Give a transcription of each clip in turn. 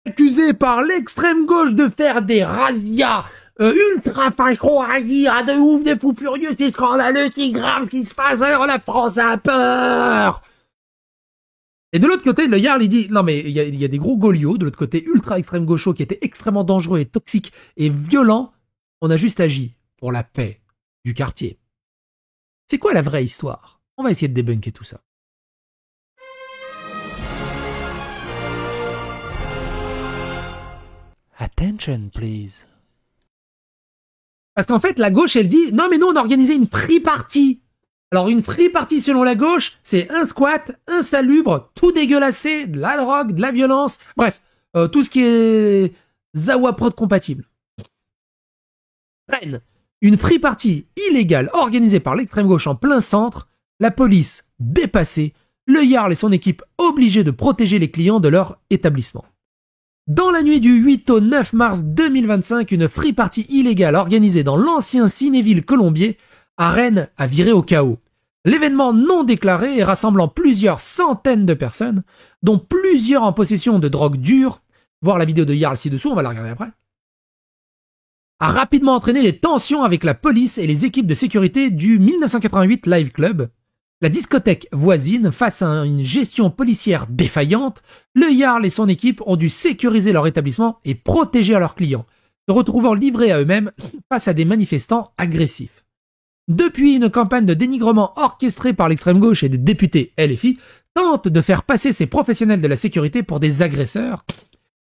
accusé par l'extrême gauche de faire des razzias ultra facho à de ouf, des fous furieux, c'est scandaleux, c'est grave ce qui se passe, alors la France a peur. Et de l'autre côté, le Jarl, il dit, non mais il y a des gros goliots, de l'autre côté, ultra extrême gauchos, qui étaient extrêmement dangereux et toxiques et violents. On a juste agi pour la paix du quartier. C'est quoi la vraie histoire? On va essayer de débunker tout ça. Attention, please. Parce qu'en fait, la gauche, elle dit, non mais nous, on a organisé une free party. Alors, une free party, selon la gauche, c'est un squat, insalubre, tout dégueulassé, de la drogue, de la violence, bref, tout ce qui est Zawaprod compatible. Rennes, une free party illégale organisée par l'extrême gauche en plein centre, la police dépassée, le Jarl et son équipe obligés de protéger les clients de leur établissement. Dans la nuit du 8 au 9 mars 2025, une free party illégale organisée dans l'ancien Cinéville Colombier à Rennes a viré au chaos. L'événement non déclaré et rassemblant plusieurs centaines de personnes, dont plusieurs en possession de drogue dure, voir la vidéo de Jarl ci-dessous, on va la regarder après, a rapidement entraîné des tensions avec la police et les équipes de sécurité du 1988 Live Club. La discothèque voisine, face à une gestion policière défaillante, le Jarl et son équipe ont dû sécuriser leur établissement et protéger leurs clients, se retrouvant livrés à eux-mêmes face à des manifestants agressifs. Depuis, une campagne de dénigrement orchestrée par l'extrême gauche et des députés LFI tente de faire passer ces professionnels de la sécurité pour des agresseurs,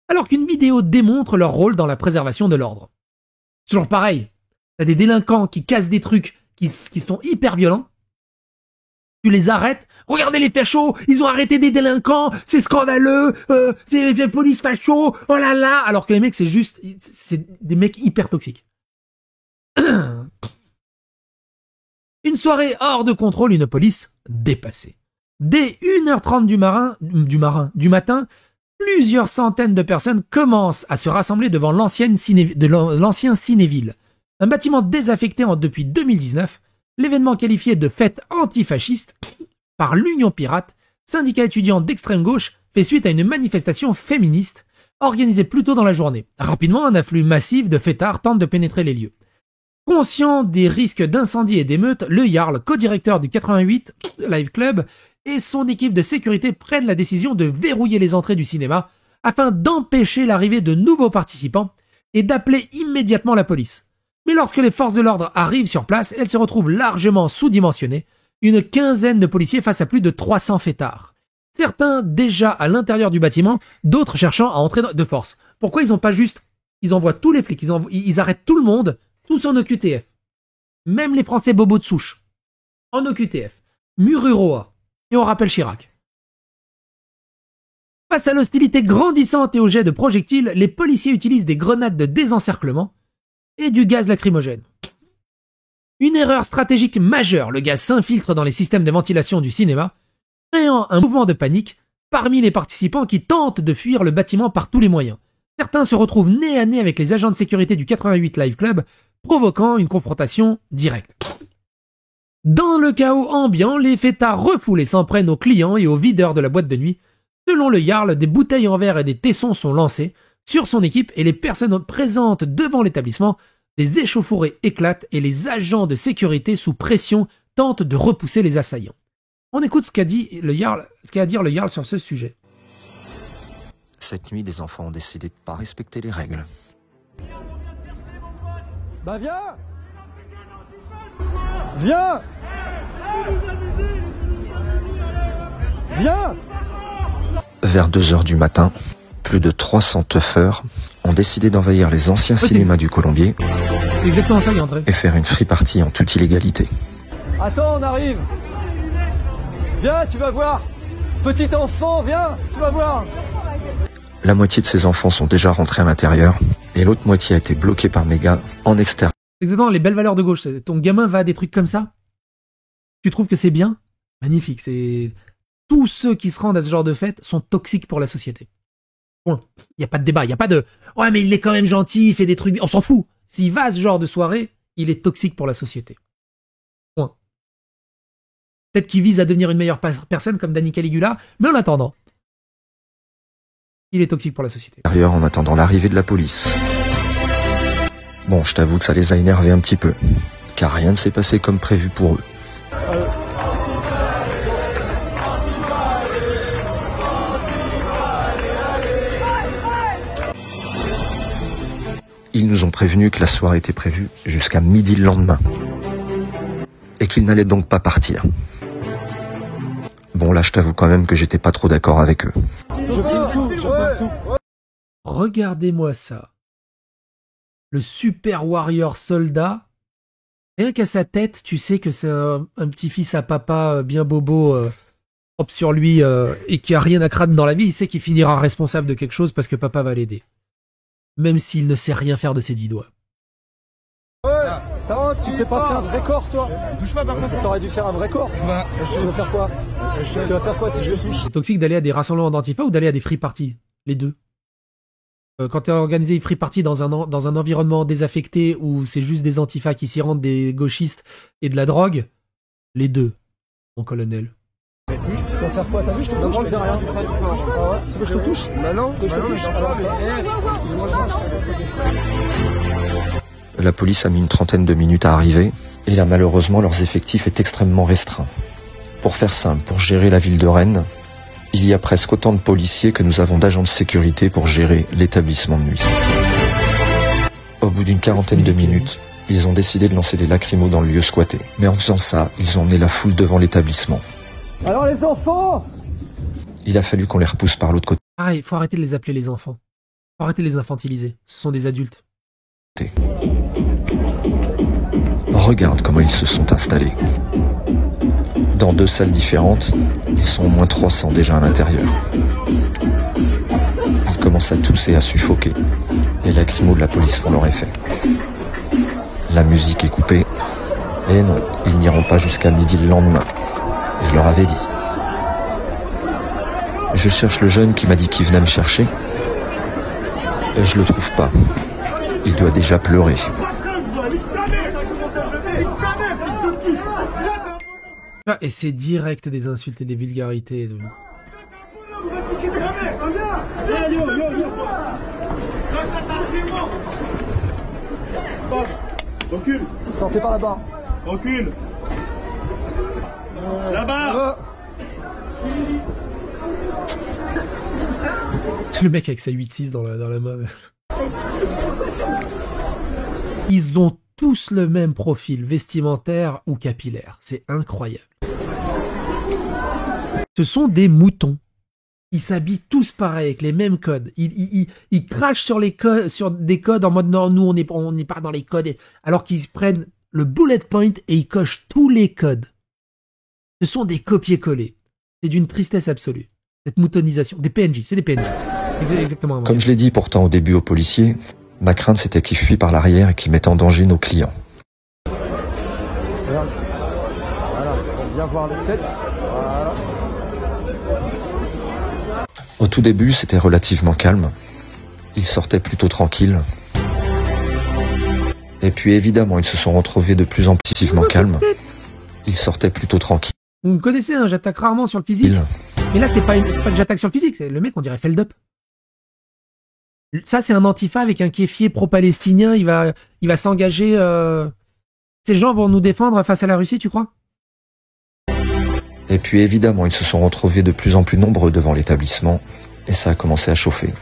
alors qu'une vidéo démontre leur rôle dans la préservation de l'ordre. Toujours pareil, t'as des délinquants qui cassent des trucs qui sont hyper violents, tu les arrêtes, regardez les fachos, ils ont arrêté des délinquants, c'est scandaleux, c'est police facho, oh là là, alors que les mecs c'est des mecs hyper toxiques. Une soirée hors de contrôle, une police dépassée. Dès 1h30 du matin, plusieurs centaines de personnes commencent à se rassembler devant l'ancien Cinéville. Un bâtiment désaffecté depuis 2019, l'événement qualifié de fête antifasciste par l'Union Pirate, syndicat étudiant d'extrême gauche, fait suite à une manifestation féministe organisée plus tôt dans la journée. Rapidement, un afflux massif de fêtards tente de pénétrer les lieux. Conscient des risques d'incendie et d'émeutes, le Jarl, co-directeur du 88 Live Club, et son équipe de sécurité prennent la décision de verrouiller les entrées du cinéma afin d'empêcher l'arrivée de nouveaux participants et d'appeler immédiatement la police. Mais lorsque les forces de l'ordre arrivent sur place, elles se retrouvent largement sous-dimensionnées, une quinzaine de policiers face à plus de 300 fêtards. Certains déjà à l'intérieur du bâtiment, d'autres cherchant à entrer de force. Pourquoi ils n'ont pas juste... Ils envoient tous les flics, ils arrêtent tout le monde, tous en OQTF. Même les Français bobos de souche. En OQTF. Mururoa. Et on rappelle Chirac. Face à l'hostilité grandissante et au jet de projectiles, les policiers utilisent des grenades de désencerclement et du gaz lacrymogène. Une erreur stratégique majeure, le gaz s'infiltre dans les systèmes de ventilation du cinéma, créant un mouvement de panique parmi les participants qui tentent de fuir le bâtiment par tous les moyens. Certains se retrouvent nez à nez avec les agents de sécurité du 88 Live Club, provoquant une confrontation directe. Dans le chaos ambiant, les fêtards refoulés s'en prennent aux clients et aux videurs de la boîte de nuit. Selon le Jarl, des bouteilles en verre et des tessons sont lancés sur son équipe et les personnes présentes devant l'établissement, des échauffourées éclatent et les agents de sécurité sous pression tentent de repousser les assaillants. On écoute ce qu'a dit le Jarl, à dire le Jarl sur ce sujet. Cette nuit, les enfants ont décidé de ne pas respecter les règles. Bah viens! Viens! Viens! Vers 2h du matin, plus de 300 teufeurs ont décidé d'envahir les anciens cinémas du Colombier. C'est exactement ça, André. Et faire une free party en toute illégalité. Attends, on arrive! Viens, tu vas voir! Petit enfant, viens, tu vas voir! La moitié de ces enfants sont déjà rentrés à l'intérieur et l'autre moitié a été bloquée par mes gars en extérieur. C'est exactement les belles valeurs de gauche. Ton gamin va à des trucs comme ça? Tu trouves que c'est bien? Magnifique. C'est tous ceux qui se rendent à ce genre de fête sont toxiques pour la société. Bon, il n'y a pas de débat, il n'y a pas de « Ouais, mais il est quand même gentil, il fait des trucs... » On s'en fout. S'il va à ce genre de soirée, il est toxique pour la société. Point. Peut-être qu'il vise à devenir une meilleure personne comme Danny Caligula, mais en attendant, il est toxique pour la société. En attendant l'arrivée de la police. Bon, je t'avoue que ça les a énervés un petit peu, car rien ne s'est passé comme prévu pour eux. Ils nous ont prévenu que la soirée était prévue jusqu'à midi le lendemain, et qu'ils n'allaient donc pas partir. Bon, là, je t'avoue quand même que j'étais pas trop d'accord avec eux. Je filme tout. Regardez-moi ça. Le super warrior soldat, rien qu'à sa tête, tu sais que c'est un petit-fils à papa bien bobo, propre sur lui, et qui a rien à craindre dans la vie. Il sait qu'il finira responsable de quelque chose parce que papa va l'aider. Même s'il ne sait rien faire de ses 10 doigts. Ouais, ça va, tu t'es pas fait un vrai corps, toi. Touche pas par contre. T'aurais dû faire un vrai corps. Tu vas faire quoi? Tu vas faire quoi si je suis? C'est toxique d'aller à des rassemblements d'antifa ou d'aller à des free parties? Les deux. Quand tu as organisé une free party dans un environnement désaffecté où c'est juste des antifas qui s'y rendent, des gauchistes et de la drogue, les deux, mon colonel. Tu vas faire quoi? T'as vu, je te touche, je te dis rien. Ah ouais? Tu veux que je te touche? Bah non, que je te touche. La police a mis une trentaine de minutes à arriver, et là malheureusement leurs effectifs est extrêmement restreint. Pour faire simple, pour gérer la ville de Rennes, il y a presque autant de policiers que nous avons d'agents de sécurité pour gérer l'établissement de nuit. Au bout d'une quarantaine de minutes, ils ont décidé de lancer des lacrymos dans le lieu squatté. Mais en faisant ça, ils ont emmené la foule devant l'établissement. Alors les enfants! Il a fallu qu'on les repousse par l'autre côté. Ah, il faut arrêter de les appeler les enfants. Faut arrêter de les infantiliser. Ce sont des adultes. Regarde comment ils se sont installés. Dans 2 salles différentes, ils sont au moins 300 déjà à l'intérieur. Ils commencent à tousser et à suffoquer. Les lacrymos de la police font leur effet. La musique est coupée. Et non, ils n'iront pas jusqu'à midi le lendemain. Je leur avais dit. Je cherche le jeune qui m'a dit qu'il venait me chercher. Et je le trouve pas. Il doit déjà pleurer. Et c'est direct des insultes et des vulgarités. Recule. Sortez par là-bas. Recule. Là-bas. Le mec avec sa 8-6 dans la main. Ils ont tous le même profil vestimentaire ou capillaire. C'est incroyable. Ce sont des moutons. Ils s'habillent tous pareil, avec les mêmes codes. Ils crachent sur des codes en mode non, nous on n'est pas dans les codes. Alors qu'ils prennent le bullet point et ils cochent tous les codes. Ce sont des copier-coller. C'est d'une tristesse absolue. Cette moutonisation. Des PNJ, c'est des PNJ. Exactement. Comme je l'ai dit pourtant au début aux policiers, ma crainte c'était qu'ils fuient par l'arrière et qu'ils mettent en danger nos clients. Regarde. Voilà, c'est pour bien voir les têtes. Voilà. Au tout début, c'était relativement calme. Ils sortaient plutôt tranquilles. Et puis évidemment, ils se sont retrouvés de plus en plus calmes. Ils sortaient plutôt tranquilles. Vous me connaissez, hein, j'attaque rarement sur le physique. Mais là, c'est pas que j'attaque sur le physique, c'est le mec, on dirait Feldup. Ça, c'est un antifa avec un kéfier pro-palestinien, il va s'engager... Ces gens vont nous défendre face à la Russie, tu crois? Et puis évidemment, ils se sont retrouvés de plus en plus nombreux devant l'établissement, et ça a commencé à chauffer.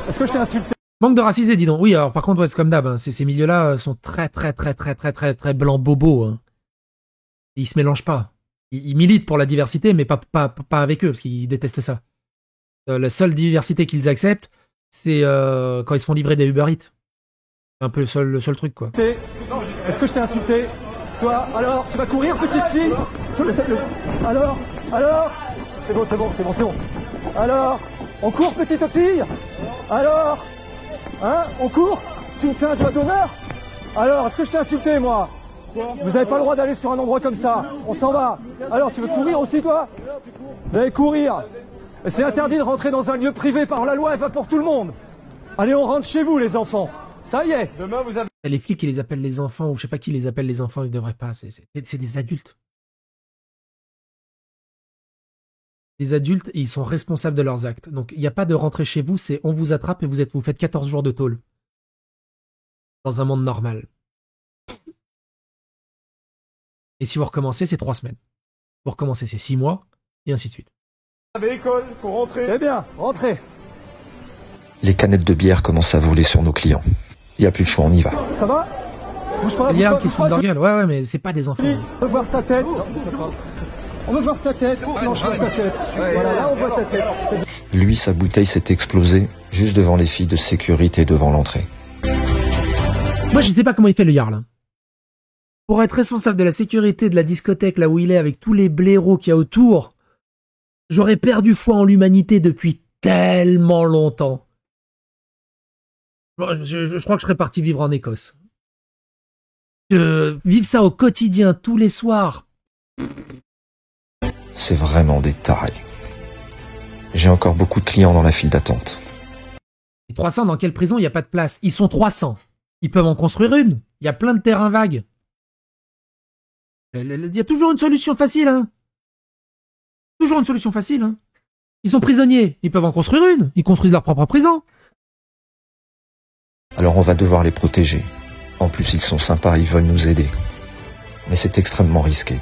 Est-ce que je t'ai insulté? Manque de racisme, dis donc. Oui, alors par contre, ouais, c'est comme d'hab, hein, ces milieux-là sont très blancs bobos. Hein. Ils se mélangent pas. Ils militent pour la diversité, mais pas avec eux, parce qu'ils détestent ça. La seule diversité qu'ils acceptent, c'est quand ils se font livrer des Uber Eats. C'est un peu le seul truc, quoi. Est-ce que je t'ai insulté? Toi, alors, tu vas courir, petite fille? Alors? C'est bon. Alors, on court, petite fille? Alors? Hein? On court? Tu me fais un doigt d'honneur? Alors, est-ce que je t'ai insulté, moi? Vous n'avez pas le droit d'aller sur un endroit comme ça. On s'en va. Alors, tu veux courir aussi, toi? Vous allez courir. C'est interdit de rentrer dans un lieu privé par la loi, elle va pour tout le monde. Allez, on rentre chez vous, les enfants. Ça y est. Demain, vous avez... Les flics qui les appellent les enfants, ou je sais pas qui les appelle les enfants, ils devraient pas. C'est des adultes. les adultes et ils sont responsables de leurs actes. Donc il n'y a pas de rentrer chez vous, c'est on vous attrape et vous faites 14 jours de tôle. Dans un monde normal. Et si vous recommencez, c'est 3 semaines. Vous recommencez, c'est 6 mois, et ainsi de suite. L'école pour rentrer. C'est bien, rentrez. Les canettes de bière commencent à voler sur nos clients. Il n'y a plus de choix, on y va. Ça va? Bouge pas, Il y a qui se foutent de leur gueule. Ouais, mais c'est pas des enfants. On veut voir ta tête. On veut voir ta tête. Non, je vois ta tête. Voilà, là on voit ta tête. Lui, sa bouteille s'est explosée juste devant les filles de sécurité devant l'entrée. Moi, je sais pas comment il fait le Jarl. Pour être responsable de la sécurité de la discothèque, là où il est, avec tous les blaireaux qu'il y a autour, j'aurais perdu foi en l'humanité depuis tellement longtemps. Je crois que je serais parti vivre en Écosse. Vivre ça au quotidien, tous les soirs. C'est vraiment des tarés. J'ai encore beaucoup de clients dans la file d'attente. Et 300, dans quelle prison il n'y a pas de place? Ils sont 300. Ils peuvent en construire une. Il y a plein de terrains vagues. Il y a toujours une solution facile, hein. Toujours une solution facile, hein. Ils sont prisonniers. Ils peuvent en construire une. Ils construisent leur propre prison. Alors on va devoir les protéger. En plus, ils sont sympas, ils veulent nous aider. Mais c'est extrêmement risqué.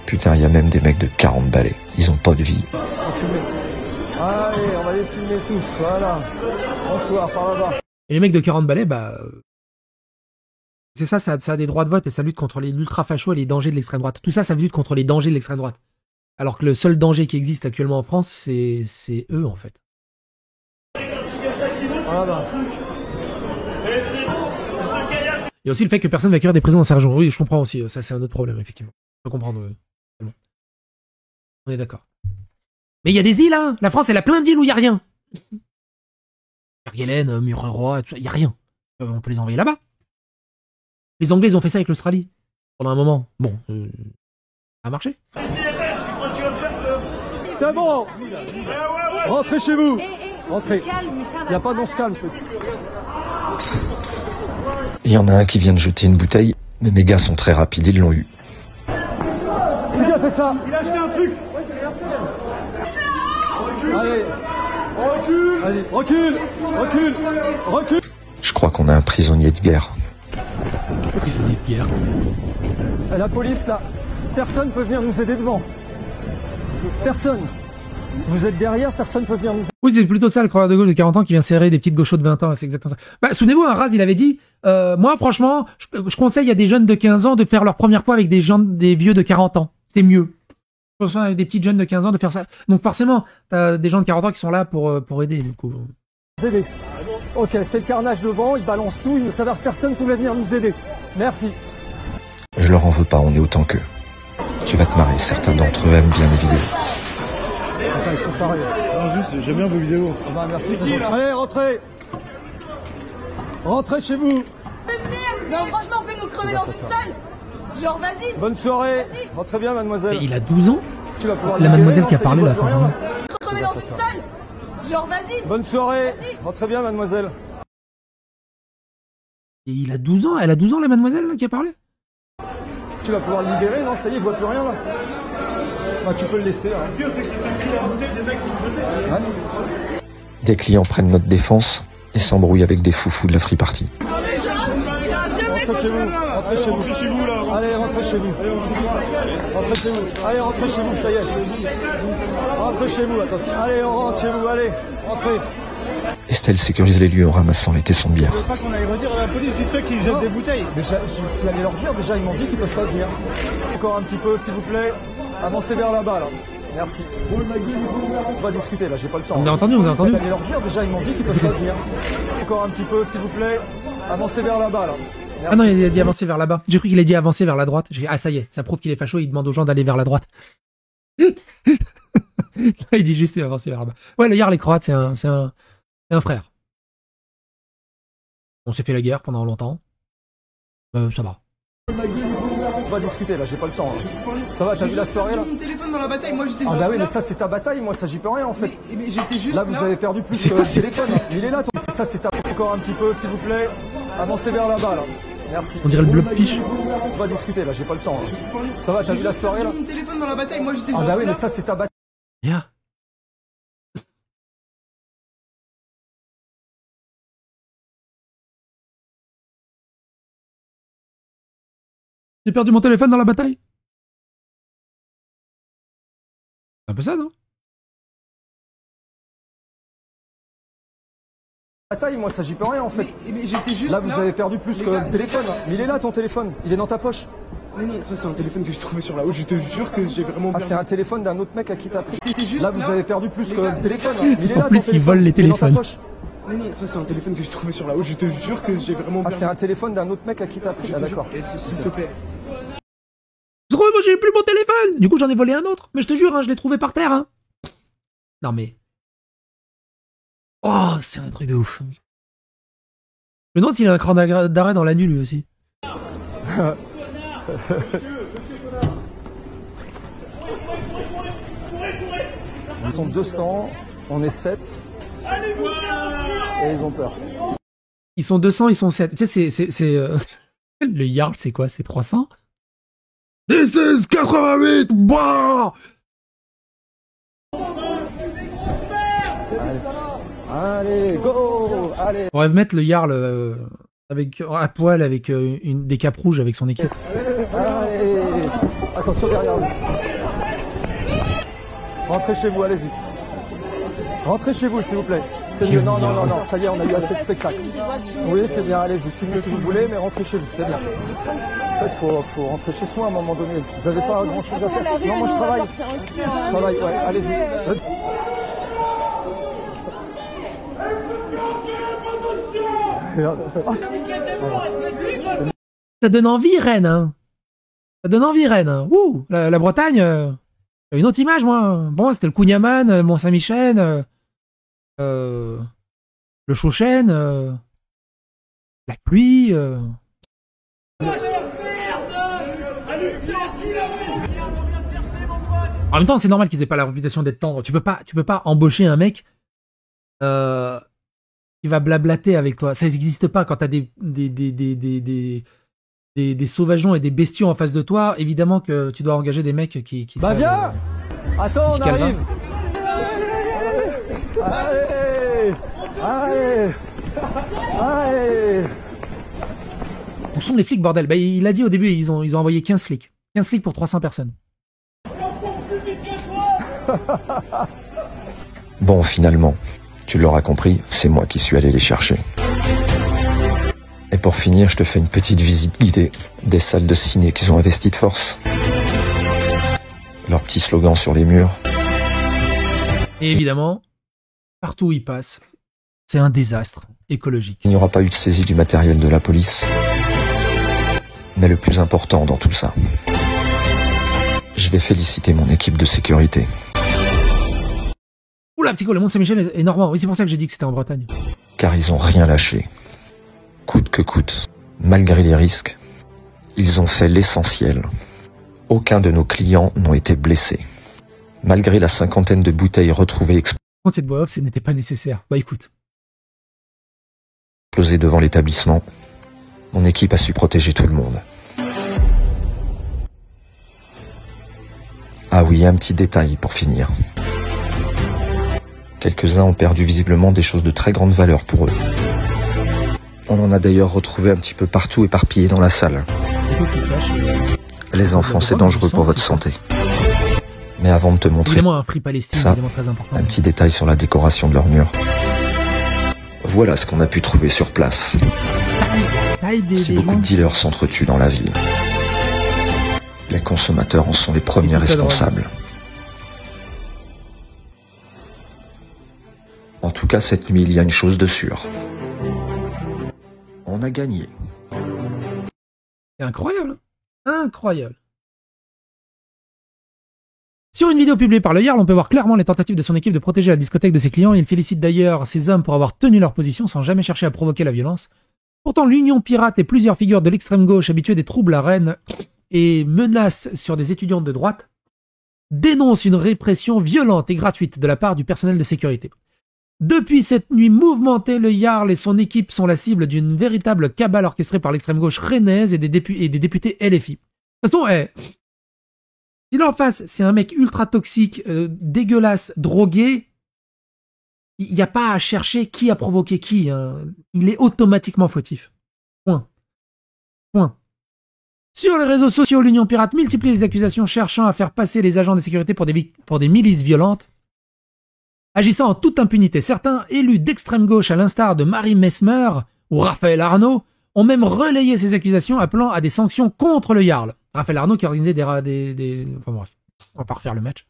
Putain, il y a même des mecs de 40 balais. Ils ont pas de vie. Allez, on va les filmer tous, voilà. Bonsoir, par là-bas. Et les mecs de 40 balais, c'est ça, ça a des droits de vote et ça lutte contre l'ultra-facho et les dangers de l'extrême droite. Tout ça, ça lutte contre les dangers de l'extrême droite. Alors que le seul danger qui existe actuellement en France, c'est eux, en fait. Voilà. Il y a aussi le fait que personne ne va acquérir des prisons dans sa région. Oui, je comprends aussi. Ça, c'est un autre problème, effectivement. Je peux comprendre. C'est bon. On est d'accord. Mais il y a des îles, hein. La France, elle a plein d'îles où il n'y a rien. Kerguelen, Mururoa, tout ça, il n'y a rien. On peut les envoyer là-bas. Les Anglais, ils ont fait ça avec l'Australie. Pendant un moment. Bon, ça a marché. C'est bon. Rentrez chez vous. Rentrez. Il n'y a pas d'on se calme. Il y en a un qui vient de jeter une bouteille, mais mes gars sont très rapides, ils l'ont eu. C'est qui a fait ça? Il a acheté un truc. Allez. Recule. Allez, recule. Recule. Recule. Je crois qu'on a un prisonnier de guerre. Prisonnier de guerre. Et la police, là, personne ne peut venir nous aider devant. Personne. Vous êtes derrière, personne ne peut venir nous aider. Oui, c'est plutôt ça, le croyeur de gauche de 40 ans qui vient serrer des petites gauchos de 20 ans. C'est exactement ça. Souvenez-vous, un Raz, il avait dit, moi, franchement, je conseille à des jeunes de 15 ans de faire leur première fois avec des vieux de 40 ans. C'est mieux. Je conseille avec des petites jeunes de 15 ans de faire ça. Donc forcément, t'as des gens de 40 ans qui sont là pour aider, du coup. Aider. Ok, c'est le carnage devant, ils balancent tout, il ne s'avère personne qui va venir nous aider. Merci. Je leur en veux pas, on est autant qu'eux. Tu vas te marrer, certains d'entre eux aiment bien les vidéos. Attends, ils sont pareils. Non, juste, j'aime bien vos vidéos. Ah bah, merci, c'est gentil. Allez, rentrez. Rentrez chez vous. Non, franchement, fais-nous crever dans une salle. Genre, vas-y. Bonne soirée. Rentrez bien, mademoiselle. Et il a 12 ans? Tu vas pouvoir La libérer, mademoiselle non, qui a ça parlé, y est, là, plus rien, attends. Crever dans une salle. Genre, vas-y. Bonne soirée. Rentrez bien, mademoiselle. Et il a 12 ans? Elle a 12 ans, la mademoiselle, là, qui a parlé? Tu vas pouvoir le libérer, non, ça y est, il voit plus rien, là. Bah, tu peux le laisser, là. Des clients prennent notre défense et s'embrouillent avec des foufous de la free party. Rentrez chez vous, rentrez chez vous. Rentrez chez vous, là. Allez, rentrez chez vous. Rentrez chez vous. Allez, rentrez chez vous, ça y est. Rentrez chez vous, attention. Allez, on rentre chez vous, allez, rentrez. Estelle sécurise les lieux en ramassant les tessons de bière. Je veux pas qu'on aille redire à la police du fait qu'ils jettent des bouteilles. Déjà, je suis allé leur dire, déjà, ils m'ont dit qu'ils peuvent pas venir. Encore un petit peu, s'il vous plaît. Avancez vers là-bas, là. Merci. On va discuter, là, j'ai pas le temps. On a entendu, on a entendu. Je suis allé leur dire, déjà, ils m'ont dit qu'ils peuvent pas venir. Encore un petit peu, s'il vous plaît. Avancez vers là-bas, là. Merci. Ah non, il a dit avancer vers là-bas. J'ai cru qu'il a dit avancer vers la droite. J'ai dit, ah ça y est, ça prouve qu'il est facho, il demande aux gens d'aller vers la droite. Il dit juste avancer vers là-bas. Ouais, le Jarl, les Croates, c'est un frère. On s'est fait la guerre pendant longtemps. Ça va. On va discuter, là, j'ai pas le temps. Ça va, t'as vu la soirée, là? Mon téléphone dans la bataille, moi j'étais Ah bah oui, mais ça, c'est ta bataille, moi, ça, j'y peux rien, en fait. Mais j'étais juste Là, vous avez perdu plus C'est que quoi, le téléphone. Il est là, toi. Ça, c'est ta... Encore un petit peu, s'il vous plaît. Avancez vers là-bas, là. Merci. On dirait le blobfish. On va discuter, là, j'ai pas le temps. Ça va, t'as vu la soirée, là? Mon téléphone dans la bataille, moi j'étais Ah bah oui, mais ça, c'est ta bataille. Yeah. J'ai perdu mon téléphone dans la bataille. C'est un peu ça, non? Bataille, moi ça j'y peux rien en fait. Mais j'étais juste Là vous avez perdu plus Les que gars, le téléphone. Mais il est là ton téléphone, il est dans ta poche. Non, ça c'est un téléphone que j'ai trouvé sur la route, je te jure que j'ai vraiment Ah c'est perdu. un téléphone d'un autre mec à qui t'as pris. T'étais juste Là vous avez perdu plus Les que gars, le téléphone. les gars. Il est En là, plus, ton ils volent les téléphone, il est dans ta téléphones. poche. Non, ça c'est un téléphone que j'ai trouvé sur la route, je te jure que j'ai vraiment Ah perdu. c'est un téléphone d'un autre mec à qui t'as pris. Je Ah te jure. d'accord. Et s'il te plaît. Moi j'ai plus mon téléphone. Du coup j'en ai volé un autre. Mais je te jure, hein, je l'ai trouvé par terre. Hein. Non mais... Oh, c'est un truc de ouf. Je me demande s'il a un cran d'arrêt dans la nuit lui aussi. Ils sont 200, on est 7. Et ils ont peur. Ils sont 200, ils sont 7. Tu sais, c'est le Jarl, c'est quoi? C'est 300? This is 88! Bah Allez, go! Allez! On va mettre le Jarl avec, à poil avec des capes rouges avec son équipe. Allez! Attention derrière vous. Rentrez chez vous, allez-y. Rentrez chez vous, s'il vous plaît. C'est mieux. Non, non, non, non. Ça y est, on a eu assez de spectacle. Oui, c'est bien, allez-y. Filmez si vous voulez, mais rentrez chez vous, c'est bien. En fait, faut rentrer chez soi à un moment donné. Vous n'avez pas grand-chose à faire. Non, moi je travaille. Je travaille, ouais, allez-y. Ça donne envie, Rennes, hein. Ça donne envie, Rennes. Hein. Ouh, la Bretagne, une autre image, moi. Bon, c'était le Cugnaman, Mont-Saint-Michel, le Chauchen, la pluie. En même temps, c'est normal qu'ils aient pas la réputation d'être tendres. Tu peux pas embaucher un mec qui va blablater avec toi. Ça n'existe pas quand t'as des sauvageons et des bestiaux en face de toi. Évidemment que tu dois engager des mecs qui Bah savent, viens! Attends, on Calvin. arrive! Allez! Allez! Allez! Où sont les flics, bordel? Bah, il a dit au début, ils ont envoyé 15 flics. 15 flics pour 300 personnes. Bon, finalement, tu l'auras compris, c'est moi qui suis allé les chercher. Et pour finir, je te fais une petite visite guidée des salles de ciné qu'ils ont investies de force. Leurs petits slogans sur les murs. Et évidemment, partout où ils passent, c'est un désastre écologique. Il n'y aura pas eu de saisie du matériel de la police. Mais le plus important dans tout ça, je vais féliciter mon équipe de sécurité. Oula, psycho, le Mont-Saint-Michel est normand. Oui, c'est pour ça que j'ai dit que c'était en Bretagne. Car ils ont rien lâché. Coûte que coûte, malgré les risques, ils ont fait l'essentiel. Aucun de nos clients n'ont été blessés. Malgré la 50aine de bouteilles retrouvées Contre cette voix off, ce n'était pas nécessaire. Bah écoute. explosées devant l'établissement, mon équipe a su protéger tout le monde. Ah oui, un petit détail pour finir. Quelques-uns ont perdu visiblement des choses de très grande valeur pour eux. On en a d'ailleurs retrouvé un petit peu partout éparpillés dans la salle. Écoute, il cache, Les enfants, c'est dangereux pour votre santé. Mais avant de te montrer évidemment, un Free Palestine, ça, évidemment très important. un petit détail sur la décoration de leur mur. Voilà ce qu'on a pu trouver sur place. Taille des Si beaucoup joints. de dealers s'entretuent dans la ville, les consommateurs en sont les premiers Et toute la drogue. responsables. En tout cas, cette nuit, il y a une chose de sûre. On a gagné. C'est incroyable. Incroyable. Sur une vidéo publiée par le Jarl, on peut voir clairement les tentatives de son équipe de protéger la discothèque de ses clients. Il félicite d'ailleurs ces hommes pour avoir tenu leur position sans jamais chercher à provoquer la violence. Pourtant, l'Union pirate et plusieurs figures de l'extrême gauche habituées des troubles à Rennes et menaces sur des étudiants de droite dénoncent une répression violente et gratuite de la part du personnel de sécurité. Depuis cette nuit mouvementée, le Jarl et son équipe sont la cible d'une véritable cabale orchestrée par l'extrême gauche rennaise et des députés LFI. De toute façon, si là en face, c'est un mec ultra toxique, dégueulasse, drogué, il n'y a pas à chercher qui a provoqué qui. Hein. Il est automatiquement fautif. Point. Point. Sur les réseaux sociaux, l'Union Pirate multiplie les accusations cherchant à faire passer les agents de sécurité pour des milices violentes. Agissant en toute impunité, certains élus d'extrême gauche, à l'instar de Marie Messmer ou Raphaël Arnaud, ont même relayé ces accusations appelant à des sanctions contre le Jarl. Raphaël Arnaud qui organisait Enfin bref, on va pas refaire le match.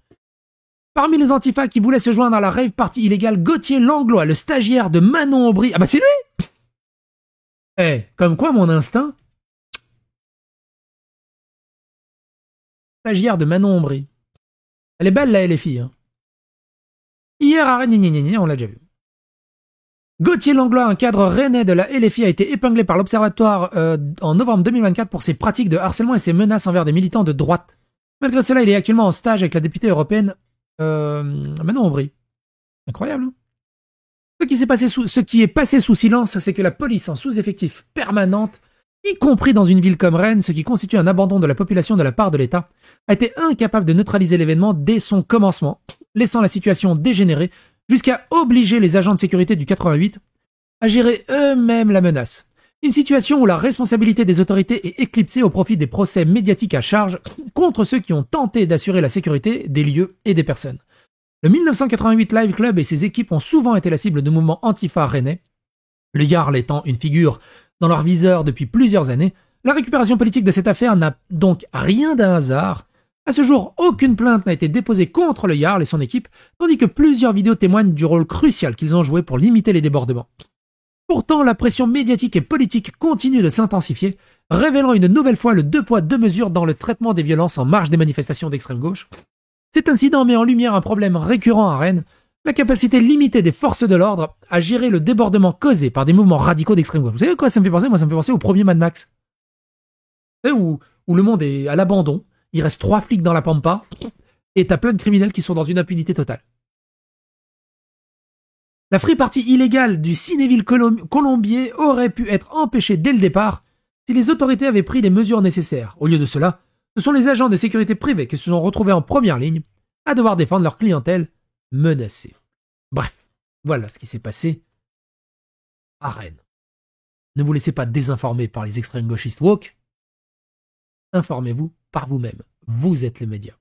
Parmi les antifas qui voulaient se joindre à la rave party illégale, Gauthier Langlois, le stagiaire de Manon Aubry... Ah bah c'est lui. Comme quoi mon instinct... Stagiaire de Manon Aubry. Elle est belle la LFI, hein. Hier à Rennes, on l'a déjà vu. Gauthier Langlois, un cadre rennais de la LFI, a été épinglé par l'Observatoire en novembre 2024 pour ses pratiques de harcèlement et ses menaces envers des militants de droite. Malgré cela, il est actuellement en stage avec la députée européenne Manon Aubry. Incroyable, hein. Ce qui est passé sous silence, c'est que la police en sous-effectif permanente, y compris dans une ville comme Rennes, ce qui constitue un abandon de la population de la part de l'État, a été incapable de neutraliser l'événement dès son commencement, laissant la situation dégénérer jusqu'à obliger les agents de sécurité du 88 à gérer eux-mêmes la menace. Une situation où la responsabilité des autorités est éclipsée au profit des procès médiatiques à charge contre ceux qui ont tenté d'assurer la sécurité des lieux et des personnes. Le 1988 Live Club et ses équipes ont souvent été la cible de mouvements antifa rennais, le Jarl étant une figure dans leur viseur depuis plusieurs années. La récupération politique de cette affaire n'a donc rien d'un hasard. À ce jour, aucune plainte n'a été déposée contre le Jarl et son équipe, tandis que plusieurs vidéos témoignent du rôle crucial qu'ils ont joué pour limiter les débordements. Pourtant, la pression médiatique et politique continue de s'intensifier, révélant une nouvelle fois le deux poids deux mesures dans le traitement des violences en marge des manifestations d'extrême gauche. Cet incident met en lumière un problème récurrent à Rennes, la capacité limitée des forces de l'ordre à gérer le débordement causé par des mouvements radicaux d'extrême gauche. Vous savez quoi ça me fait penser? Moi, ça me fait penser au premier Mad Max. Vous savez, où le monde est à l'abandon, il reste 3 flics dans la pampa, et t'as plein de criminels qui sont dans une impunité totale. La free party illégale du Cinéville Colombier aurait pu être empêchée dès le départ si les autorités avaient pris les mesures nécessaires. Au lieu de cela, ce sont les agents de sécurité privée qui se sont retrouvés en première ligne à devoir défendre leur clientèle menacée. Bref, voilà ce qui s'est passé à Rennes. Ne vous laissez pas désinformer par les extrêmes gauchistes woke. Informez-vous par vous-même. Vous êtes les médias.